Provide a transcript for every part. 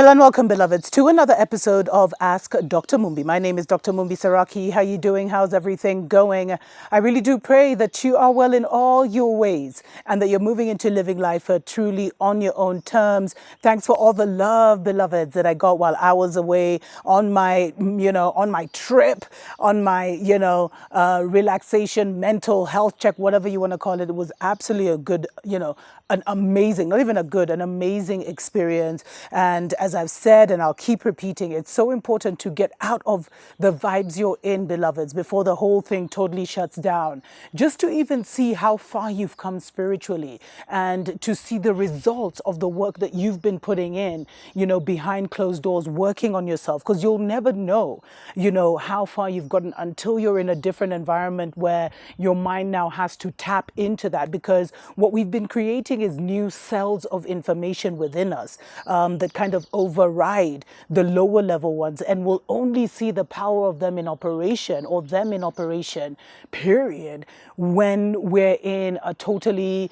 Hello and welcome, beloveds, to another episode of Ask Dr. Mumbi. My name is Dr. Mumbi Saraki. How you doing? How's everything going? I really do pray that you are well in all your ways and that you're moving into living life truly on your own terms. Thanks for all the love, beloveds, that I got while I was away on my, on my trip, on my, relaxation, mental health check, whatever you want to call it. It was absolutely a good, an amazing, not even a good, an amazing experience. And as I've said, and I'll keep repeating, it's so important to get out of the vibes you're in, beloveds, before the whole thing totally shuts down. Just to even see how far you've come spiritually and to see the results of the work that you've been putting in, behind closed doors, working on yourself, because you'll never know, how far you've gotten until you're in a different environment where your mind now has to tap into that, because what we've been creating is new cells of information within us that kind of override the lower level ones, and we'll only see the power of them in operation, or them in operation, period, when we're in a totally,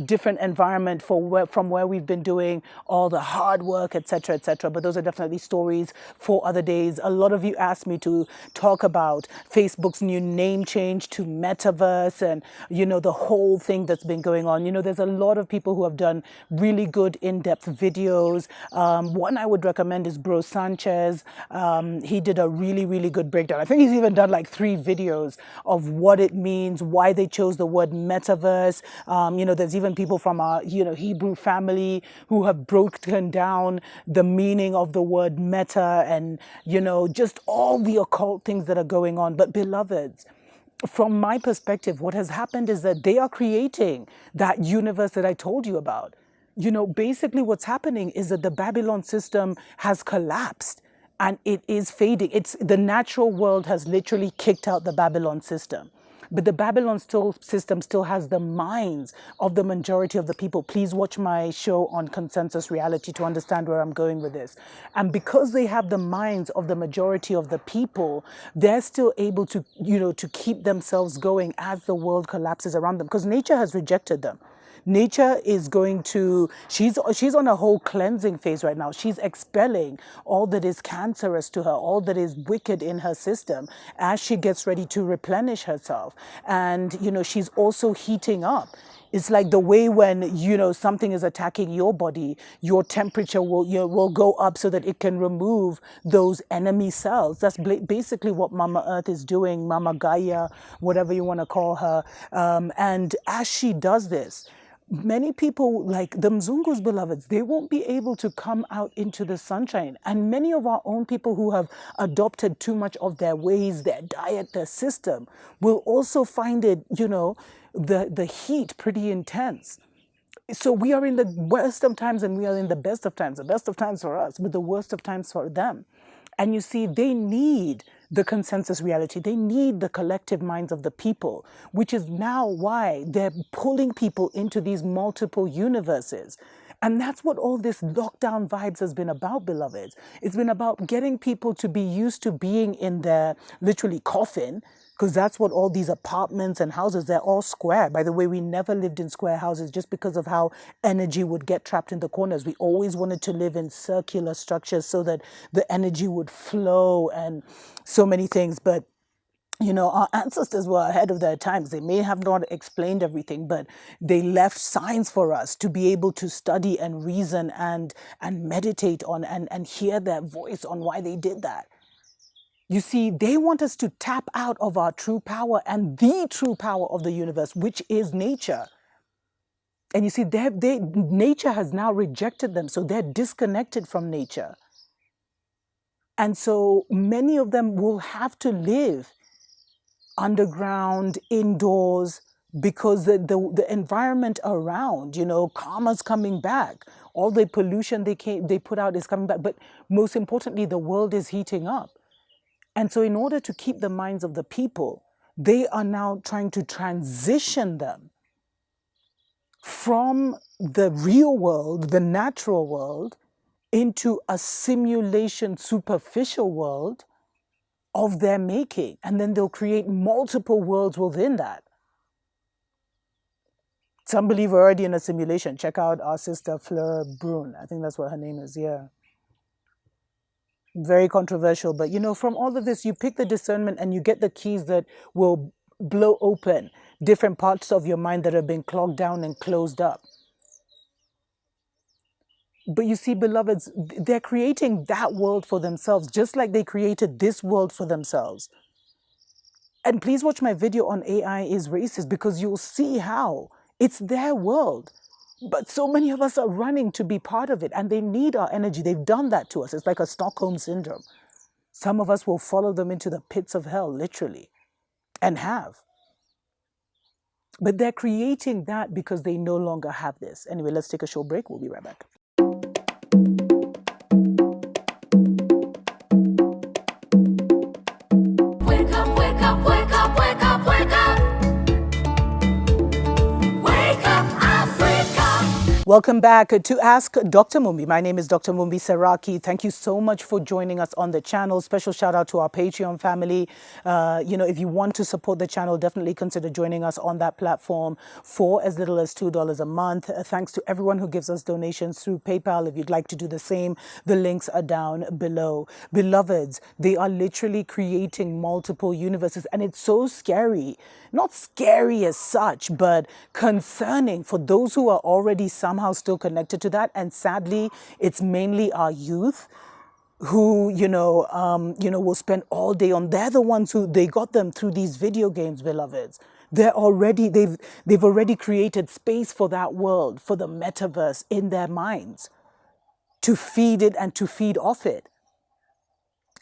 different environment from where we've been doing all the hard work, etc., etc. But those are definitely stories for other days. A lot of you asked me to talk about Facebook's new name change to METAVERSE and, the whole thing that's been going on. There's a lot of people who have done really good in-depth videos. One I would recommend is Bro Sanchez. He did a really, really good breakdown. I think he's even done like 3 videos of what it means, why they chose the word metaverse. There's even people from our, Hebrew family who have broken down the meaning of the word meta and, just all the occult things that are going on. But beloveds, from my perspective, what has happened is that they are creating that universe that I told you about. Basically what's happening is that the Babylon system has collapsed and it is fading. The natural world has literally kicked out the Babylon system. But the Babylon system still has the minds of the majority of the people. Please watch my show on consensus reality to understand where I'm going with this. And because they have the minds of the majority of the people, they're still able to, to keep themselves going as the world collapses around them, because nature has rejected them. Nature is going to, she's on a whole cleansing phase right now. She's expelling all that is cancerous to her, all that is wicked in her system as she gets ready to replenish herself. And, she's also heating up. It's like the way when, something is attacking your body, your temperature will go up so that it can remove those enemy cells. That's basically what Mama Earth is doing, Mama Gaia, whatever you want to call her. And as she does this, many people, like the Mzungu's beloveds, they won't be able to come out into the sunshine. And many of our own people who have adopted too much of their ways, their diet, their system, will also find it, the heat pretty intense. So we are in the worst of times and we are in the best of times. The best of times for us, but the worst of times for them. And you see, they need the consensus reality. They need the collective minds of the people, which is now why they're pulling people into these multiple universes. And that's what all this lockdown vibes has been about, beloveds. It's been about getting people to be used to being in their literally coffin, because that's what all these apartments and houses, they're all square. By the way, we never lived in square houses just because of how energy would get trapped in the corners. We always wanted to live in circular structures so that the energy would flow and so many things. But our ancestors were ahead of their times. They may have not explained everything, but they left signs for us to be able to study and reason and meditate on and hear their voice on why they did that. You see, they want us to tap out of our true power and the true power of the universe, which is nature. And you see, nature has now rejected them, so they're disconnected from nature. And so many of them will have to live underground, indoors, because the environment around, karma's coming back. All the pollution they put out is coming back. But most importantly, the world is heating up. And so in order to keep the minds of the people, they are now trying to transition them from the real world, the natural world, into a simulation, superficial world of their making. And then they'll create multiple worlds within that. Some believe we're already in a simulation. Check out our sister Fleur Brun. I think that's what her name is, yeah. Very controversial. But from all of this, you pick the discernment and you get the keys that will blow open different parts of your mind that have been clogged down and closed up. But you see, beloveds, they're creating that world for themselves, just like they created this world for themselves. And please watch my video on AI is racist, because you'll see how it's their world. But so many of us are running to be part of it, and they need our energy. They've done that to us. It's like a Stockholm syndrome. Some of us will follow them into the pits of hell, literally, and have. But they're creating that because they no longer have this. Anyway, let's take a short break. We'll be right back. Wake up, wake up, wake up, wake up, wake up. Wake up, Africa. Welcome back to Ask Dr. Mumbi. My name is Dr. Mumbi Saraki. Thank you so much for joining us on the channel. Special shout out to our Patreon family. If you want to support the channel, definitely consider joining us on that platform for as little as $2 a month. Thanks to everyone who gives us donations through PayPal. If you'd like to do the same, the links are down below. Beloveds, they are literally creating multiple universes, and it's so scary. Not scary as such, but concerning for those who are already somehow still connected to that. And sadly, it's mainly our youth who, will spend all day on. They're the ones who they got them through these video games, beloveds. They've already created space for that world, for the metaverse in their minds, to feed it and to feed off it.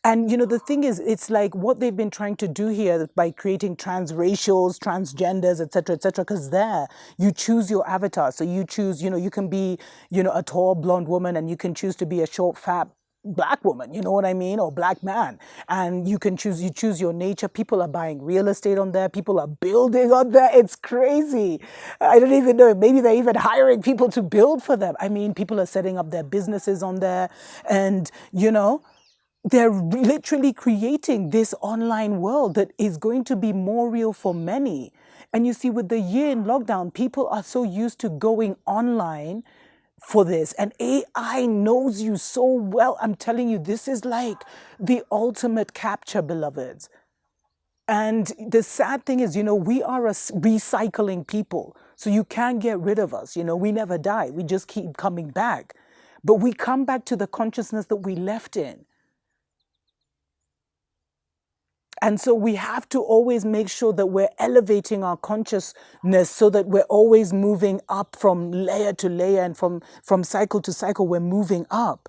And the thing is, it's like what they've been trying to do here by creating transracials, transgenders, etc., because there you choose your avatar. So you choose, you can be, a tall blonde woman, and you can choose to be a short, fat black woman, you know what I mean, or black man. And you choose your nature. People are buying real estate on there. People are building on there. It's crazy. I don't even know. Maybe they're even hiring people to build for them. I mean, people are setting up their businesses on there, and they're literally creating this online world that is going to be more real for many. And you see, with the year in lockdown, people are so used to going online for this. And AI knows you so well. I'm telling you, this is like the ultimate capture, beloveds. And the sad thing is, we are a recycling people. So you can't get rid of us. We never die. We just keep coming back. But we come back to the consciousness that we left in. And so we have to always make sure that we're elevating our consciousness so that we're always moving up from layer to layer, and from cycle to cycle, we're moving up.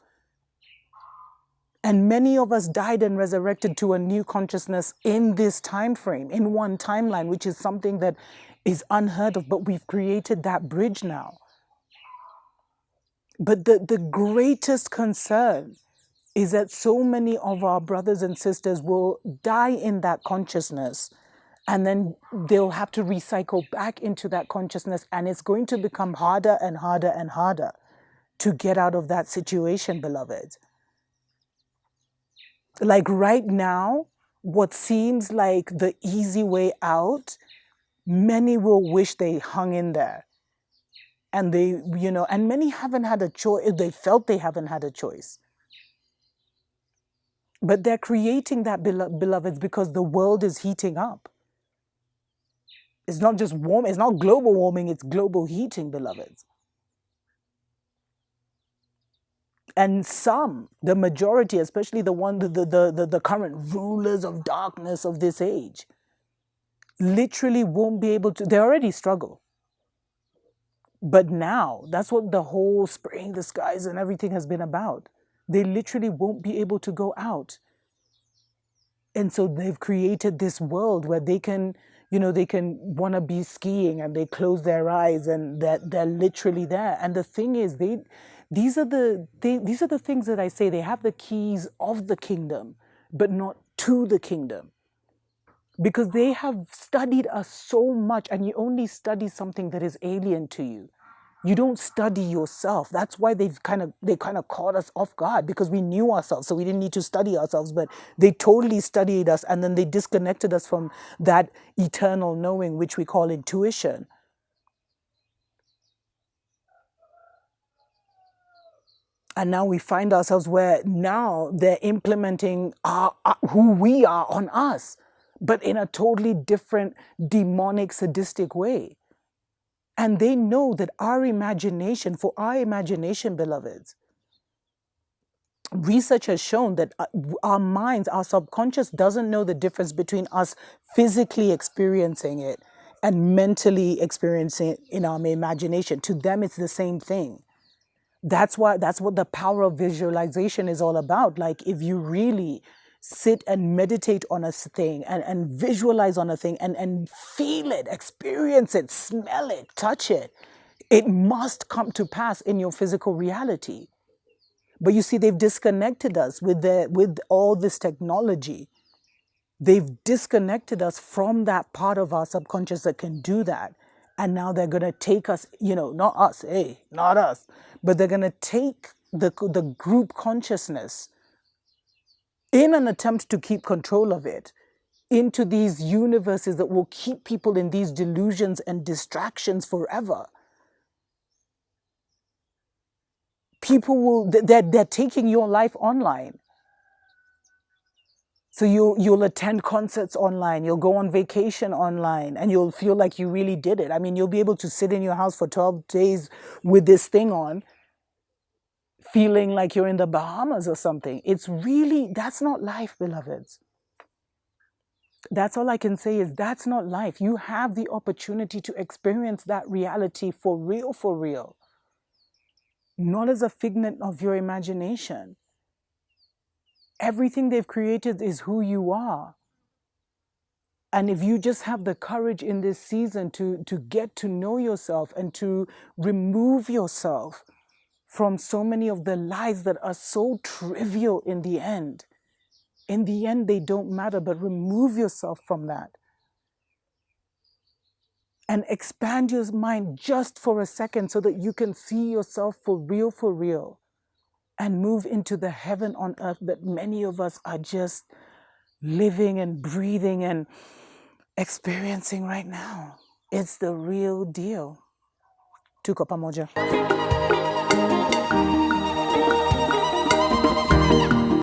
And many of us died and resurrected to a new consciousness in this time frame, in one timeline, which is something that is unheard of, but we've created that bridge now. But the greatest concern is that so many of our brothers and sisters will die in that consciousness, and then they'll have to recycle back into that consciousness, and it's going to become harder and harder and harder to get out of that situation, beloved. Like right now, what seems like the easy way out, many will wish they hung in there. And and many haven't had a choice. They felt they haven't had a choice. But they're creating that, beloveds, because the world is heating up. It's not just warm. It's not global warming. It's global heating, beloveds. And the majority, especially the current rulers of darkness of this age, literally won't be able to. They already struggle. But now, that's what the whole spraying the skies and everything has been about. They literally won't be able to go out. And so they've created this world where they can want to be skiing, and they close their eyes, and they're literally there. And the thing is, these are the things that I say. They have the keys of the kingdom, but not to the kingdom. Because they have studied us so much, and you only study something that is alien to you. You don't study yourself. That's why they kind of caught us off guard, because we knew ourselves, so we didn't need to study ourselves. But they totally studied us, and then they disconnected us from that eternal knowing, which we call intuition. And now we find ourselves where now they're implementing who we are on us, but in a totally different, demonic, sadistic way. And they know that our imagination, beloveds, research has shown that our minds, our subconscious doesn't know the difference between us physically experiencing it and mentally experiencing it in our imagination. To them, it's the same thing. That's what the power of visualization is all about. Like, if you really sit and meditate on a thing and visualize on a thing and feel it, experience it, smell it, touch it, it must come to pass in your physical reality. But you see, they've disconnected us with all this technology. They've disconnected us from that part of our subconscious that can do that. And now they're going to take us, not us, not us, but they're going to take the group consciousness in an attempt to keep control of it into these universes that will keep people in these delusions and distractions forever. People they're taking your life online. So you'll attend concerts online, you'll go on vacation online, and you'll feel like you really did it. I mean, you'll be able to sit in your house for 12 days with this thing on, feeling like you're in the Bahamas or something. That's not life, beloveds. That's all I can say is that's not life. You have the opportunity to experience that reality for real, not as a figment of your imagination. Everything they've created is who you are. And if you just have the courage in this season to get to know yourself and to remove yourself from so many of the lies that are so trivial in the end they don't matter, but remove yourself from that. And expand your mind just for a second so that you can see yourself for real. And move into the heaven on earth that many of us are just living and breathing and experiencing right now. It's the real deal. Tuko pamoja.